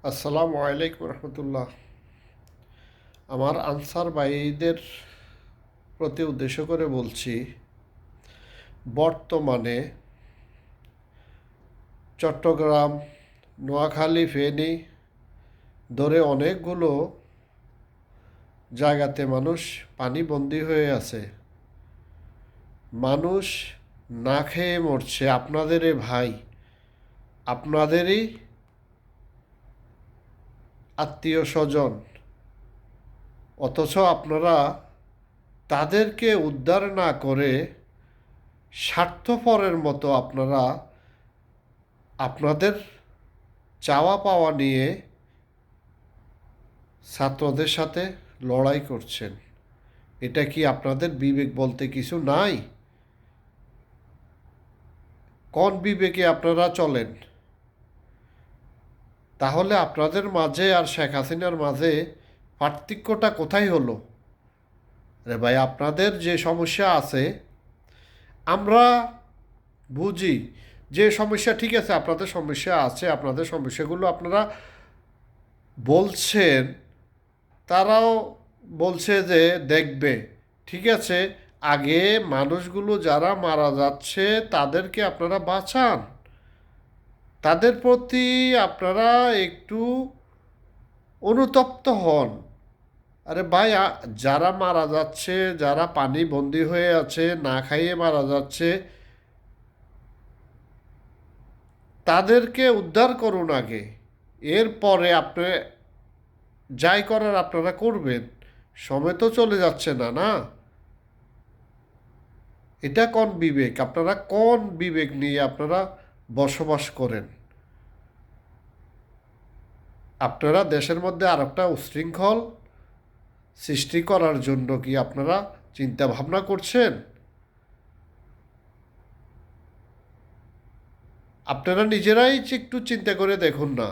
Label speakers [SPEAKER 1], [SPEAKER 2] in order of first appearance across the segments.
[SPEAKER 1] আসসালামু আলাইকুম রহমতুল্লাহ। আমার আনসার ভাইদের প্রতি উদ্দেশ্য করে বলছি, বর্তমানে চট্টগ্রাম, নোয়াখালী, ফেনী ধরে অনেকগুলো জায়গাতে মানুষ পানিবন্দী হয়ে আছে। মানুষ না খেয়ে মরছে। আপনাদেরই ভাই, আপনাদেরই আত্মীয় স্বজন, অথচ আপনারা তাদেরকে উদ্ধার না করে স্বার্থপরের মতো আপনারা আপনাদের চাওয়া পাওয়া নিয়ে ছাত্রদের সাথে লড়াই করছেন। এটা কি আপনাদের বিবেক বলতে কিছু নাই? কোন বিবেকে আপনারা চলেন? তাহলে আপনাদের মাঝে আর শেখ হাসিনার মাঝে পার্থক্যটা কোথায় হলো? আরে ভাই, আপনাদের যে সমস্যা আছে আমরা বুঝি। যে সমস্যা, ঠিক আছে, আপনাদের সমস্যা আছে, আপনাদের সমস্যাগুলো আপনারা বলছেন, তারাও বলছে যে দেখবে। ঠিক আছে, আগে মানুষগুলো যারা মারা যাচ্ছে তাদেরকে আপনারা বাঁচান, তাদের প্রতি আপনারা একটু অনুতপ্ত হন। আরে ভাই, যারা মারা যাচ্ছে, যারা পানি বন্দি হয়ে আছে, না খাইয়ে মারা যাচ্ছে, তাদেরকে উদ্ধার করুন আগে। এরপরে আপনি যাই করার আপনারা করবেন। সময় তো চলে যাচ্ছে না, না? এটা কোন বিবেক? আপনারা কোন বিবেক নিয়ে আপনারা বসবাস করেন? আপনারা দেশের মধ্যে আর একটা উচ্ছৃঙ্খল সৃষ্টি করার জন্য কি আপনারা চিন্তা ভাবনা করছেন? আপনারা নিজেরাই একটু চিন্তা করে দেখুন না।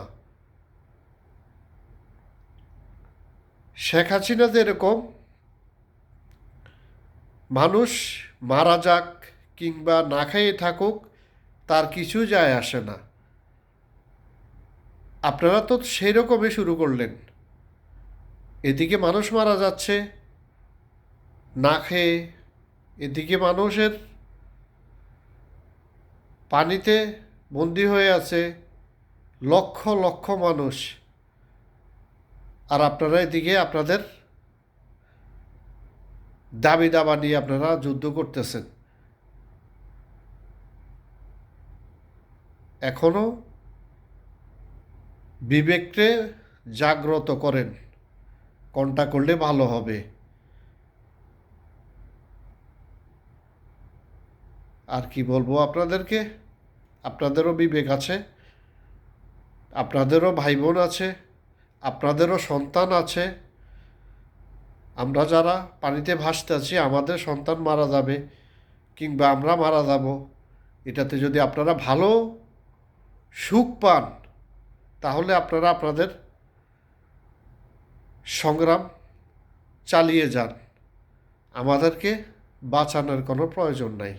[SPEAKER 1] শেখ হাসিনা যেরকম মানুষ মারা যাক কিংবা না খেয়ে থাকুক, তার কিছু যায় আসে না। আপনারা তো সেই রকমই শুরু করলেন। এদিকে মানুষ মারা যাচ্ছে না খেয়ে, এদিকে মানুষের পানিতে বন্দি হয়ে আছে লক্ষ লক্ষ মানুষ, আর আপনারা এদিকে আপনাদের দাবি দাবা নিয়ে আপনারা যুদ্ধ করতেছেন। এখনও বিবেককে জাগ্রত করেন, কোনটা করলে ভালো হবে। আর কি বলবো আপনাদেরকে? আপনাদেরও বিবেক আছে, আপনাদেরও ভাই বোন আছে, আপনাদেরও সন্তান আছে। আমরা যারা পানিতে ভাসতেছি, আমাদের সন্তান মারা যাবে কিংবা আমরা মারা যাব, এটাতে যদি আপনারা ভালো সুখ পান, তাহলে আপনারা আপনাদের সংগ্রাম চালিয়ে যান। আমাদেরকে বাঁচানোর কোনো প্রয়োজন নাই।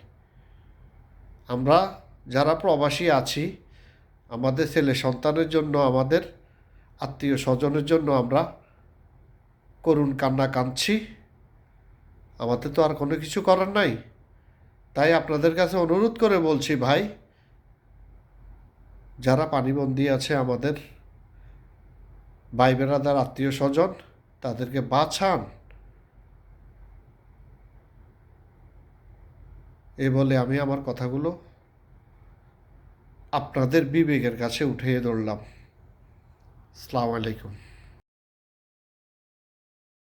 [SPEAKER 1] আমরা যারা প্রবাসী আছি, আমাদের ছেলে সন্তানের জন্য, আমাদের আত্মীয় স্বজনের জন্য আমরা করুণ কান্না কাঁদছি। আমাদের তো আর কোনো কিছু করার নাই। তাই আপনাদের কাছে অনুরোধ করে বলছি, ভাই, যারা পানিবন্দী আছে, আমাদের ভাই বেরাদার, আত্মীয় স্বজন, তাদেরকে বাঁচান। এ বলে আমি আমার কথাগুলো আপনাদের বিবেকের কাছে উঠিয়ে ধরলাম। আসসালামু আলাইকুম।